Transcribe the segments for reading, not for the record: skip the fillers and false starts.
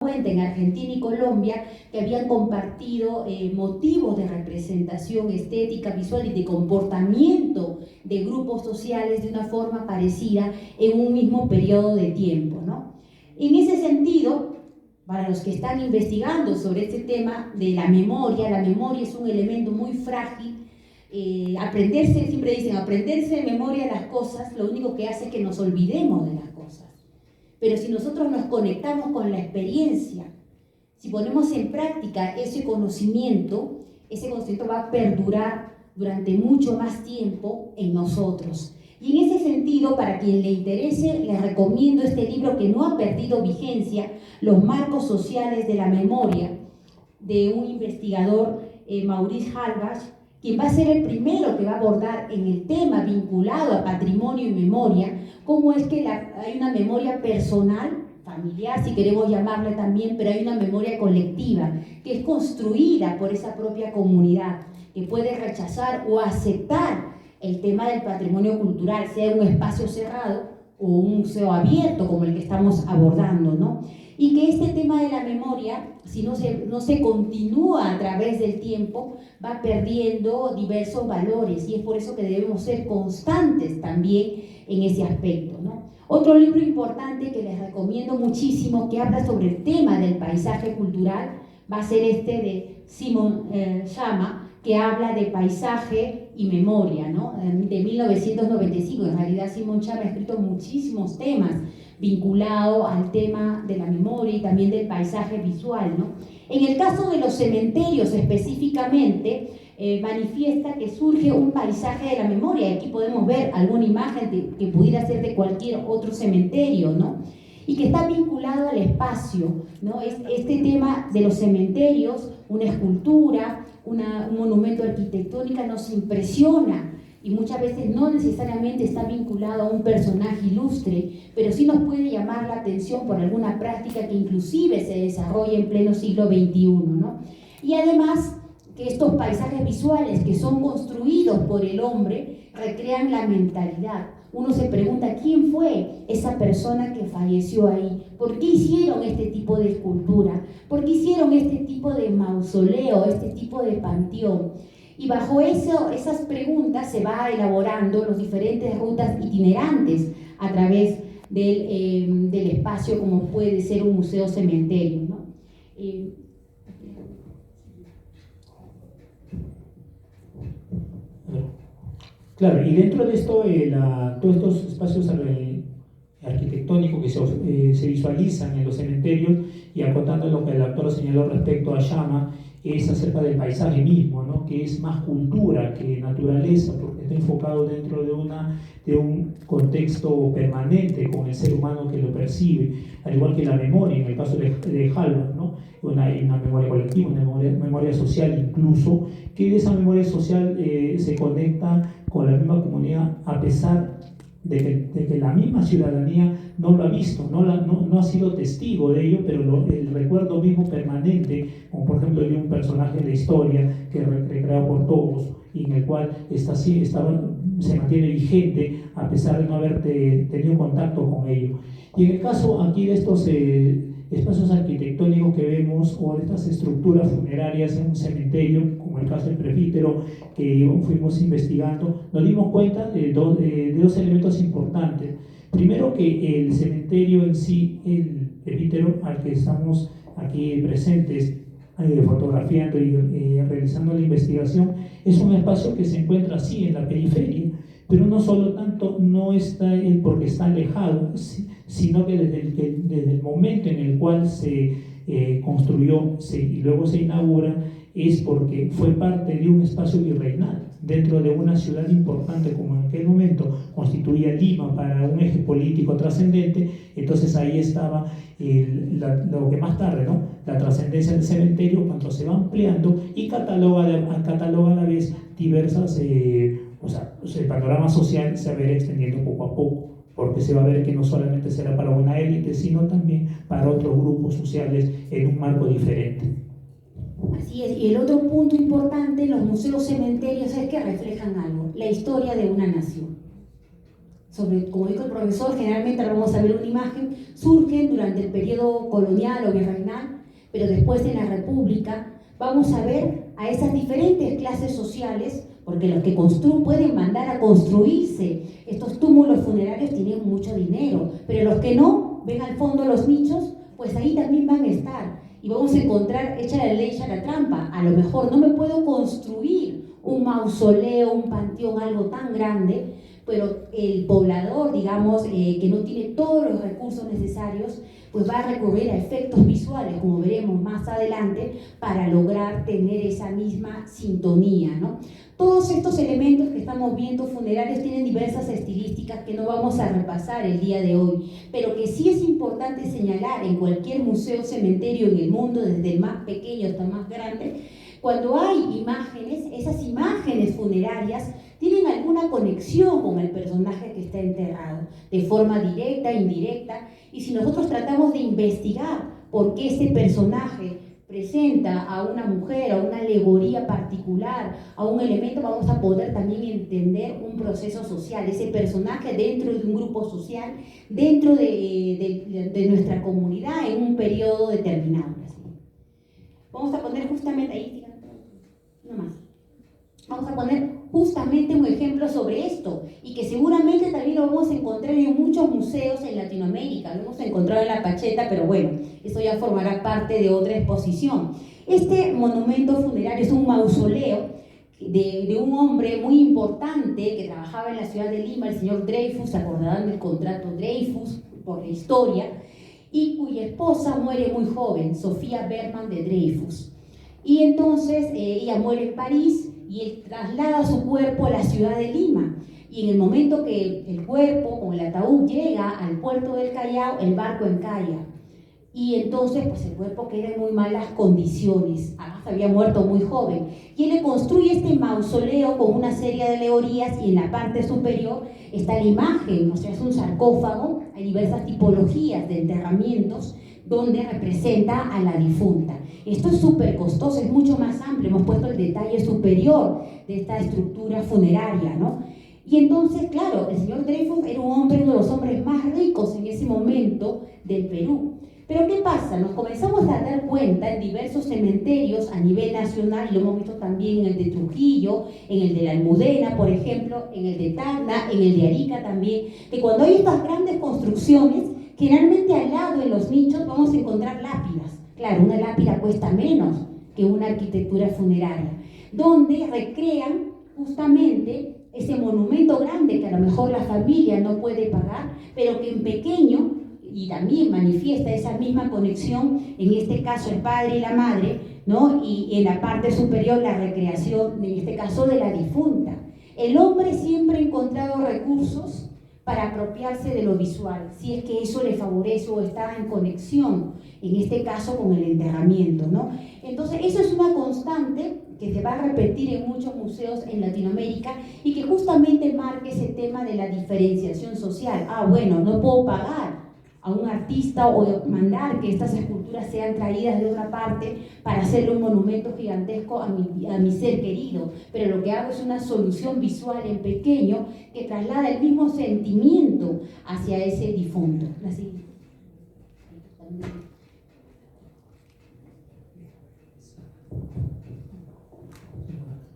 cuenta en Argentina y Colombia que habían compartido motivos de representación estética, visual y de comportamiento de grupos sociales de una forma parecida en un mismo periodo de tiempo, ¿no? En ese sentido, para los que están investigando sobre este tema de la memoria es un elemento muy frágil. Aprenderse, siempre dicen, aprenderse de memoria las cosas, lo único que hace es que nos olvidemos de las cosas. Pero si nosotros nos conectamos con la experiencia, si ponemos en práctica ese conocimiento va a perdurar durante mucho más tiempo en nosotros. Y en ese sentido, para quien le interese, les recomiendo este libro que no ha perdido vigencia, Los marcos sociales de la memoria, de un investigador, Maurice Halbach, quien va a ser el primero que va a abordar en el tema vinculado a patrimonio y memoria, cómo es que hay una memoria personal, familiar si queremos llamarle también, pero hay una memoria colectiva que es construida por esa propia comunidad, que puede rechazar o aceptar el tema del patrimonio cultural, sea un espacio cerrado o un museo abierto como el que estamos abordando, ¿no? Y que este tema de la memoria, si no se continúa a través del tiempo, va perdiendo diversos valores, y es por eso que debemos ser constantes también en ese aspecto, ¿no? Otro libro importante que les recomiendo muchísimo, que habla sobre el tema del paisaje cultural, va a ser este de Simon Schama, que habla de paisaje y memoria, ¿no? De 1995. En realidad Simon Schama ha escrito muchísimos temas vinculados al tema de la memoria y también del paisaje visual, ¿no? En el caso de los cementerios específicamente, manifiesta que surge un paisaje de la memoria. Aquí podemos ver alguna imagen que pudiera ser de cualquier otro cementerio, ¿no? Y que está vinculado al espacio, ¿no? Este tema de los cementerios, una escultura, un monumento arquitectónico nos impresiona, y muchas veces no necesariamente está vinculado a un personaje ilustre, pero sí nos puede llamar la atención por alguna práctica que inclusive se desarrolla en pleno siglo XXI, ¿no? Y además que estos paisajes visuales que son construidos por el hombre recrean la mentalidad. Uno se pregunta, ¿quién fue esa persona que falleció ahí? ¿Por qué hicieron este tipo de escultura? ¿Por qué hicieron este tipo de mausoleo, este tipo de panteón? Y bajo esas preguntas se va elaborando las diferentes rutas itinerantes a través del espacio, como puede ser un museo cementerio, ¿no? Claro, y dentro de esto, todos estos espacios arquitectónicos que se visualizan en los cementerios, y acotando lo que el autor señaló respecto a Schama, es acerca del paisaje mismo, ¿no? Que es más cultura que naturaleza, porque está enfocado dentro de un contexto permanente con el ser humano que lo percibe, al igual que la memoria, en el caso de Halbach, ¿no? Una memoria colectiva, una memoria social incluso, que de esa memoria social se conecta con la misma comunidad, a pesar de que la misma ciudadanía no lo ha visto, no ha sido testigo de ello, pero el recuerdo mismo permanente, como por ejemplo de un personaje de historia que es recreado por todos y en el cual se mantiene vigente a pesar de no haber tenido contacto con ello. Y en el caso aquí de estos espacios arquitectónicos que vemos, o de estas estructuras funerarias en un cementerio, como el caso del presbítero que fuimos investigando, nos dimos cuenta de dos elementos importantes. Primero, que el cementerio en sí, el presbítero al que estamos aquí presentes, fotografiando y realizando la investigación, es un espacio que se encuentra así en la periferia, pero no solo tanto, no está porque está alejado, sino que desde el momento en el cual se construyó y luego se inaugura, es porque fue parte de un espacio virreinal dentro de una ciudad importante como en aquel momento constituía Lima para un eje político trascendente. Entonces ahí estaba lo que más tarde, ¿no?, la trascendencia del cementerio, cuando se va ampliando y cataloga a la vez diversas, el panorama social se va a ir extendiendo poco a poco, porque se va a ver que no solamente será para una élite, sino también para otros grupos sociales en un marco diferente. Así es, y el otro punto importante, los museos cementerios, es que reflejan algo, la historia de una nación. como dijo el profesor, generalmente ahora vamos a ver una imagen, surgen durante el periodo colonial o virreinal, pero después en la República vamos a ver a esas diferentes clases sociales, porque los que pueden mandar a construirse estos túmulos funerarios tienen mucho dinero, pero los que no, ven al fondo los nichos, pues ahí también van a estar. Y vamos a encontrar, echa la ley, echa la trampa. A lo mejor no me puedo construir un mausoleo, un panteón, algo tan grande, pero el poblador, digamos, que no tiene todos los recursos necesarios, pues va a recurrir a efectos visuales, como veremos más adelante, para lograr tener esa misma sintonía, ¿no? Todos estos elementos que estamos viendo funerarios tienen diversas estilísticas que no vamos a repasar el día de hoy, pero que sí es importante señalar en cualquier museo cementerio en el mundo, desde el más pequeño hasta el más grande, cuando hay imágenes, esas imágenes funerarias tienen alguna conexión con el personaje que está enterrado, de forma directa, indirecta, y si nosotros tratamos de investigar por qué ese personaje presenta a una mujer, a una alegoría particular, a un elemento, vamos a poder también entender un proceso social, ese personaje dentro de un grupo social, dentro de nuestra comunidad en un periodo determinado. Vamos a poner justamente ahí, no más. Vamos a poner justamente un ejemplo sobre esto y que seguramente también lo vamos a encontrar en muchos museos en Latinoamérica. Lo hemos encontrado en La Pacheta, pero bueno, eso ya formará parte de otra exposición. Este monumento funerario es un mausoleo de un hombre muy importante que trabajaba en la ciudad de Lima, el señor Dreyfus, se acordarán del contrato Dreyfus por la historia, y cuya esposa muere muy joven, Sofía Berman de Dreyfus. Y entonces ella muere en París y él traslada su cuerpo a la ciudad de Lima. Y en el momento que el cuerpo con el ataúd llega al puerto del Callao, el barco encalla. Y entonces pues el cuerpo queda en muy malas condiciones, además había muerto muy joven. Y él le construye este mausoleo con una serie de alegorías y en la parte superior está la imagen, o sea, es un sarcófago, hay diversas tipologías de enterramientos donde representa a la difunta. Esto es súper costoso, es mucho más amplio, hemos puesto el detalle superior de esta estructura funeraria, ¿no? Y entonces, claro, el señor Dreyfus era un hombre, uno de los hombres más ricos en ese momento del Perú. Pero ¿qué pasa? Nos comenzamos a dar cuenta en diversos cementerios a nivel nacional, y lo hemos visto también en el de Trujillo, en el de la Almudena, por ejemplo, en el de Tacna, en el de Arica también, que cuando hay estas grandes construcciones, generalmente al lado en los nichos vamos a encontrar lápidas. Claro, una lápida cuesta menos que una arquitectura funeraria, donde recrean justamente ese monumento grande que a lo mejor la familia no puede pagar, pero que en pequeño, y también manifiesta esa misma conexión, en este caso el padre y la madre, ¿no? Y en la parte superior la recreación, en este caso de la difunta. El hombre siempre ha encontrado recursos para apropiarse de lo visual, si es que eso le favorece o está en conexión, en este caso con el enterramiento, ¿no? Entonces eso es una constante que se va a repetir en muchos museos en Latinoamérica y que justamente marca ese tema de la diferenciación social. Ah, bueno, no puedo pagar a un artista o mandar que estas esculturas sean traídas de otra parte para hacerle un monumento gigantesco a mi ser querido, pero lo que hago es una solución visual en pequeño que traslada el mismo sentimiento hacia ese difunto. Así.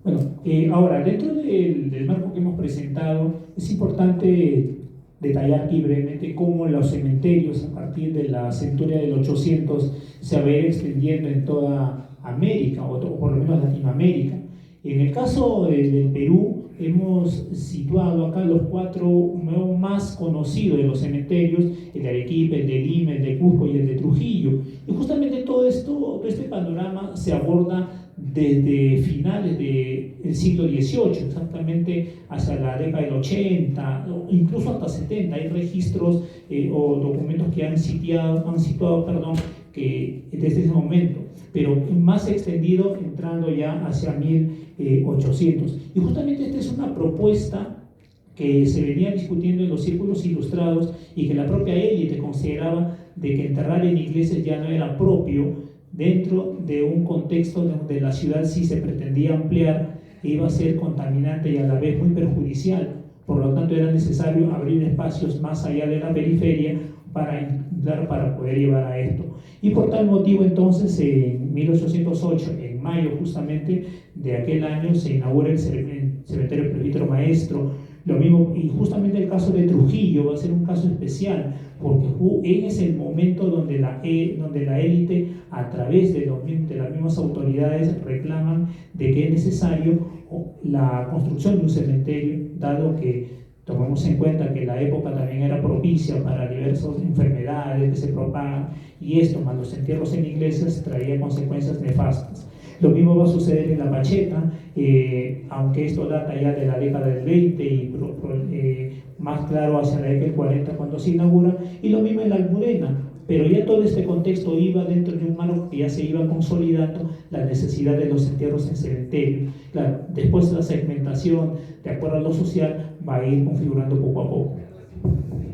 Bueno, ahora, dentro del marco que hemos presentado, es importante detallar aquí brevemente cómo los cementerios a partir de la centuria del 800 se van a ir extendiendo en toda América, o por lo menos Latinoamérica. En el caso del Perú, hemos situado acá los 4 más conocidos de los cementerios, el de Arequipa, el de Lima, el de Cusco y el de Trujillo. Y justamente todo este panorama se aborda desde finales del siglo XVIII, exactamente hacia la década del 80, incluso hasta 70. Hay registros o documentos que han situado que desde ese momento, pero más extendido entrando ya hacia 1800. Y justamente esta es una propuesta que se venía discutiendo en los círculos ilustrados y que la propia élite consideraba de que enterrar en iglesias ya no era propio dentro de un contexto donde la ciudad sí se pretendía ampliar e iba a ser contaminante y a la vez muy perjudicial, Por lo tanto, era necesario abrir espacios más allá de la periferia para poder llevar a esto. Y por tal motivo, entonces, en 1808, en mayo justamente de aquel año, se inaugura el cementerio Presbítero Maestro. Lo mismo, y justamente el caso de Trujillo va a ser un caso especial, porque es el momento donde la élite, a través de las mismas autoridades, reclaman de que es necesario la construcción de un cementerio, dado que tomamos en cuenta que la época también era propicia para diversas enfermedades que se propagan, y esto, más los entierros en iglesias, traía consecuencias nefastas. Lo mismo va a suceder en La Pacheta, aunque esto data ya de la década del 20 y más claro hacia la década del 40 cuando se inaugura, y lo mismo en La Almudena. Pero ya todo este contexto iba dentro de un marco que ya se iba consolidando la necesidad de los entierros en cementerio. Claro, después la segmentación, de acuerdo a lo social, va a ir configurando poco a poco.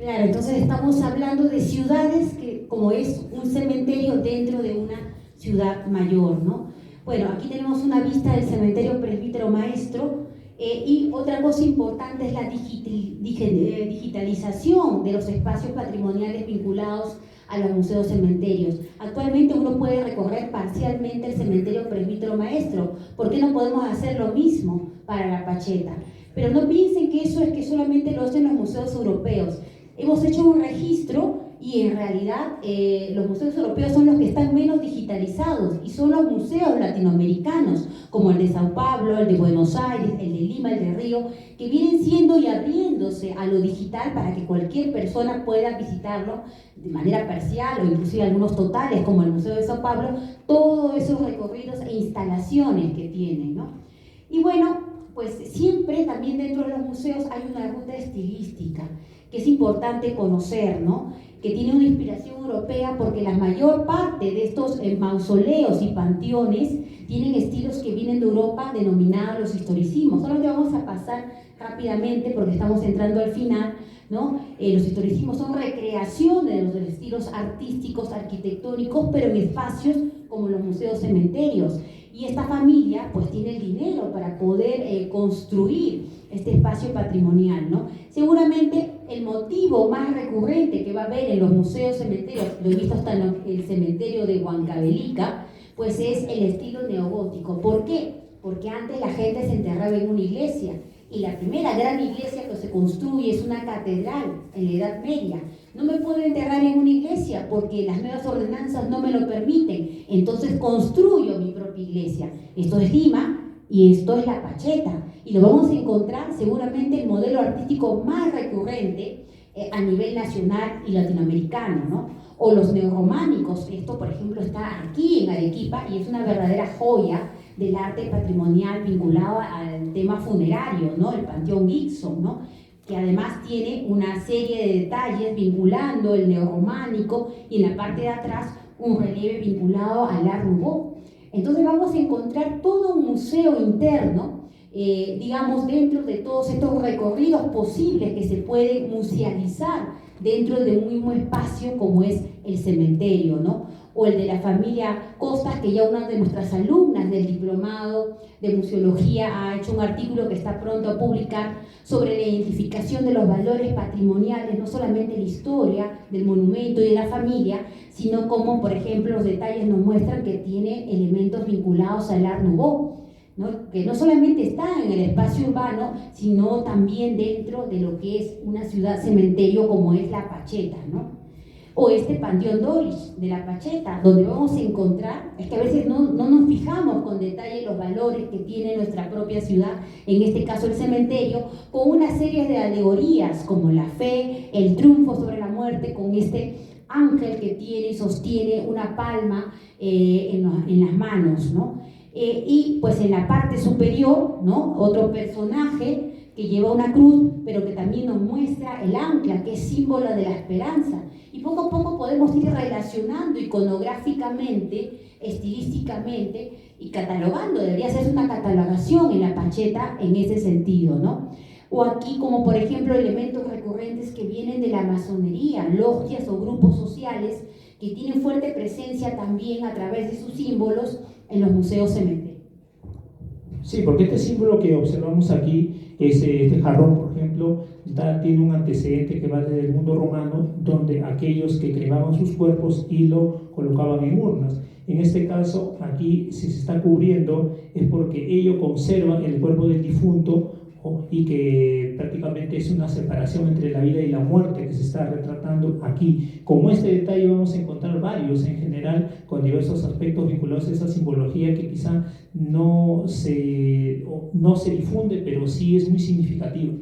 Claro, entonces estamos hablando de ciudades que, como es un cementerio dentro de una ciudad mayor, ¿no? Bueno, aquí tenemos una vista del cementerio Presbítero Maestro, y otra cosa importante es la digitalización de los espacios patrimoniales vinculados a los museos cementerios. Actualmente uno puede recorrer parcialmente el cementerio Presbítero Maestro. ¿Por qué no podemos hacer lo mismo para La Pacheta? Pero no piensen que eso es que solamente lo hacen los museos europeos. Hemos hecho un registro y en realidad los museos europeos son los que están menos digitalizados, y son los museos latinoamericanos, como el de Sao Paulo, el de Buenos Aires, el de Lima, el de Río, que vienen siendo y abriéndose a lo digital para que cualquier persona pueda visitarlo de manera parcial o inclusive algunos totales, como el Museo de Sao Paulo, todos esos recorridos e instalaciones que tienen, ¿no? Y bueno, pues siempre también dentro de los museos hay una ruta estilística que es importante conocer, ¿no? Que tiene una inspiración europea, porque la mayor parte de estos mausoleos y panteones tienen estilos que vienen de Europa, denominados los historicismos. Solamente vamos a pasar rápidamente porque estamos entrando al final, ¿no? Los historicismos son recreaciones de los estilos artísticos, arquitectónicos, pero en espacios como los museos cementerios. Y esta familia pues tiene el dinero para poder construir este espacio patrimonial, ¿no? Seguramente el motivo más recurrente que va a haber en los museos cementerios, lo he visto hasta en el cementerio de Huancavelica, pues es el estilo neogótico. ¿Por qué? Porque antes la gente se enterraba en una iglesia, y la primera gran iglesia que se construye es una catedral en la Edad Media. No me puedo enterrar en una iglesia porque las nuevas ordenanzas no me lo permiten, entonces construyo mi propia iglesia. Esto es Lima y esto es La Pacheta, y lo vamos a encontrar seguramente el modelo artístico más recurrente a nivel nacional y latinoamericano, ¿no? O los neorrománicos, esto por ejemplo está aquí en Arequipa y es una verdadera joya del arte patrimonial vinculado al tema funerario, ¿no? El Panteón Gibson, ¿no? Que además tiene una serie de detalles vinculando el neorrománico, y en la parte de atrás un relieve vinculado al Art Nouveau. Entonces vamos a encontrar todo un museo interno, digamos, dentro de todos estos recorridos posibles que se pueden musealizar dentro de un mismo espacio como es el cementerio, ¿no? O el de la familia Costas, que ya una de nuestras alumnas del diplomado de museología ha hecho un artículo que está pronto a publicar sobre la identificación de los valores patrimoniales, no solamente la historia del monumento y de la familia, sino como, por ejemplo, los detalles nos muestran que tiene elementos vinculados al Art Nouveau, ¿no? Que no solamente está en el espacio urbano, sino también dentro de lo que es una ciudad cementerio como es La Pacheta, ¿no? O este Panteón Dorish de La Pacheta, donde vamos a encontrar, es que a veces no nos fijamos con detalle los valores que tiene nuestra propia ciudad, en este caso el cementerio, con una serie de alegorías como la fe, el triunfo sobre la muerte, con este ángel que tiene y sostiene una palma en las manos, ¿no? Y pues en la parte superior, ¿no? Otro personaje que lleva una cruz, pero que también nos muestra el ancla, que es símbolo de la esperanza. Y poco a poco podemos ir relacionando iconográficamente, estilísticamente y catalogando. Debería hacerse una catalogación en La Pacheta en ese sentido, ¿no? O aquí, como por ejemplo, elementos recurrentes que vienen de la masonería, logias o grupos sociales que tienen fuerte presencia también a través de sus símbolos en los museos cementerios. Sí, porque este símbolo que observamos aquí es este jarrón, por ejemplo, ejemplo, tiene un antecedente que va desde el mundo romano, donde aquellos que cremaban sus cuerpos y lo colocaban en urnas. En este caso, aquí, si se está cubriendo, es porque ello conserva el cuerpo del difunto, y que prácticamente es una separación entre la vida y la muerte que se está retratando aquí. Como este detalle vamos a encontrar varios en general con diversos aspectos vinculados a esa simbología que quizá no se difunde, pero sí es muy significativo.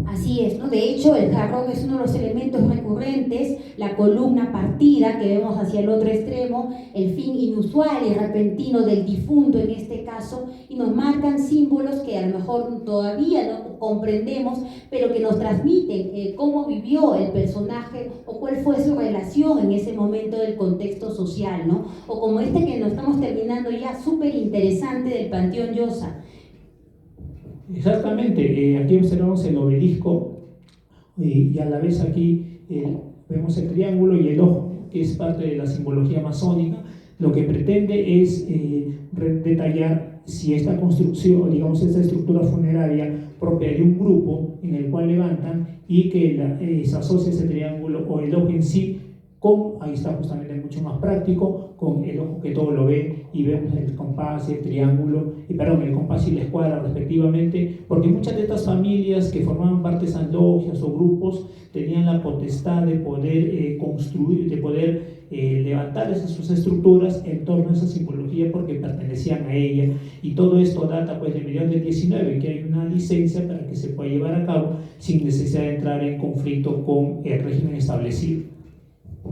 Así es, ¿no? De hecho, el jarrón es uno de los elementos recurrentes, la columna partida que vemos hacia el otro extremo, el fin inusual y repentino del difunto en este caso, y nos marcan símbolos que a lo mejor todavía no comprendemos, pero que nos transmiten cómo vivió el personaje o cuál fue su relación en ese momento del contexto social, ¿no? O como este que nos estamos terminando ya, súper interesante, del Panteón Llosa. Exactamente, aquí observamos el obelisco y a la vez aquí vemos el triángulo y el ojo, que es parte de la simbología masónica. Lo que pretende es detallar si esta construcción, digamos esta estructura funeraria propia de un grupo en el cual levantan y que se asocia ese triángulo o el ojo en sí con, ahí está justamente mucho más práctico, con el ojo que todo lo ve y vemos el compás y el triángulo, el compás y la escuadra respectivamente, porque muchas de estas familias que formaban parte de esas logias o grupos tenían la potestad de poder construir, de poder levantar sus estructuras en torno a esa simbología porque pertenecían a ella, y todo esto data pues de mediados del 19, que hay una licencia para que se pueda llevar a cabo sin necesidad de entrar en conflicto con el régimen establecido.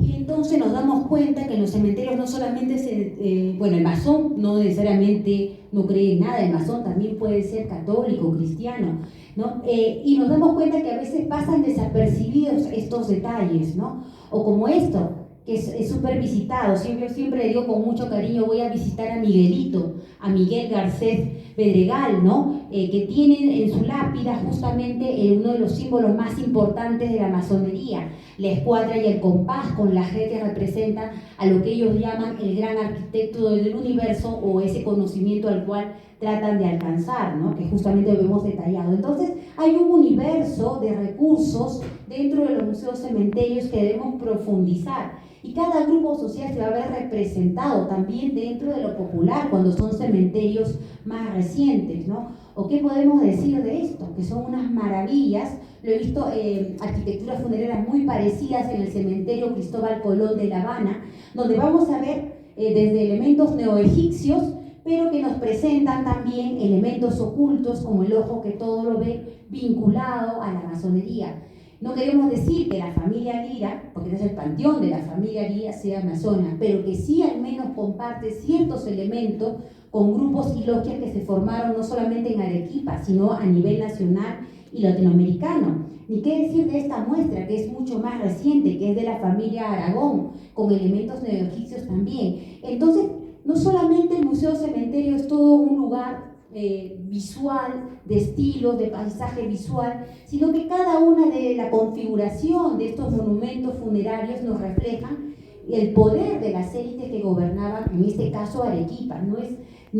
Y entonces nos damos cuenta que en los cementerios no solamente el masón no necesariamente no cree en nada, el masón también puede ser católico, cristiano, ¿no? Y nos damos cuenta que a veces pasan desapercibidos estos detalles, ¿no? O como esto, que es súper visitado, siempre le digo con mucho cariño, voy a visitar a Miguelito, a Miguel Garcés Pedregal, ¿no? Que tienen en su lápida justamente uno de los símbolos más importantes de la masonería, la escuadra y el compás con la G que representa a lo que ellos llaman el gran arquitecto del universo, o ese conocimiento al cual tratan de alcanzar, ¿no? Que justamente lo hemos detallado. Entonces hay un universo de recursos dentro de los museos cementerios que debemos profundizar, y cada grupo social se va a ver representado también dentro de lo popular cuando son cementerios más recientes, ¿no? ¿O qué podemos decir de esto? Que son unas maravillas. Lo he visto arquitecturas funerarias muy parecidas en el cementerio Cristóbal Colón de La Habana, donde vamos a ver desde elementos neoegipcios, pero que nos presentan también elementos ocultos como el ojo que todo lo ve, vinculado a la masonería. No queremos decir que la familia Lira, porque este es el panteón de la familia Lira, sea masona, pero que sí al menos comparte ciertos elementos con grupos y logias que se formaron no solamente en Arequipa, sino a nivel nacional y latinoamericano. Ni qué decir de esta muestra, que es mucho más reciente, que es de la familia Aragón, con elementos neoegipcios también. Entonces, no solamente el Museo Cementerio es todo un lugar visual, de estilos, de paisaje visual, sino que cada una de la configuración de estos monumentos funerarios nos reflejan el poder de las élites que gobernaban, en este caso Arequipa. No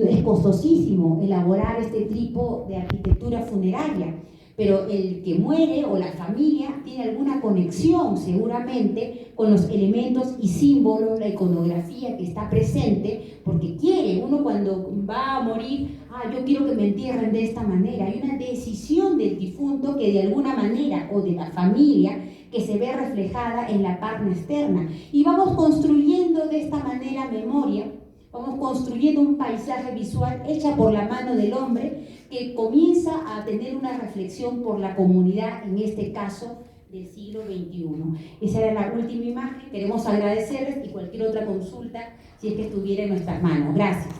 es costosísimo elaborar este tipo de arquitectura funeraria, pero el que muere o la familia tiene alguna conexión seguramente con los elementos y símbolos, la iconografía que está presente, porque quiere, uno cuando va a morir, yo quiero que me entierren de esta manera. Hay una decisión del difunto que de alguna manera, o de la familia, que se ve reflejada en la parte externa. Y vamos construyendo de esta manera memoria, vamos construyendo un paisaje visual hecha por la mano del hombre, que comienza a tener una reflexión por la comunidad, en este caso del siglo XXI. Esa era la última imagen. Queremos agradecerles, y cualquier otra consulta, si es que estuviera en nuestras manos. Gracias.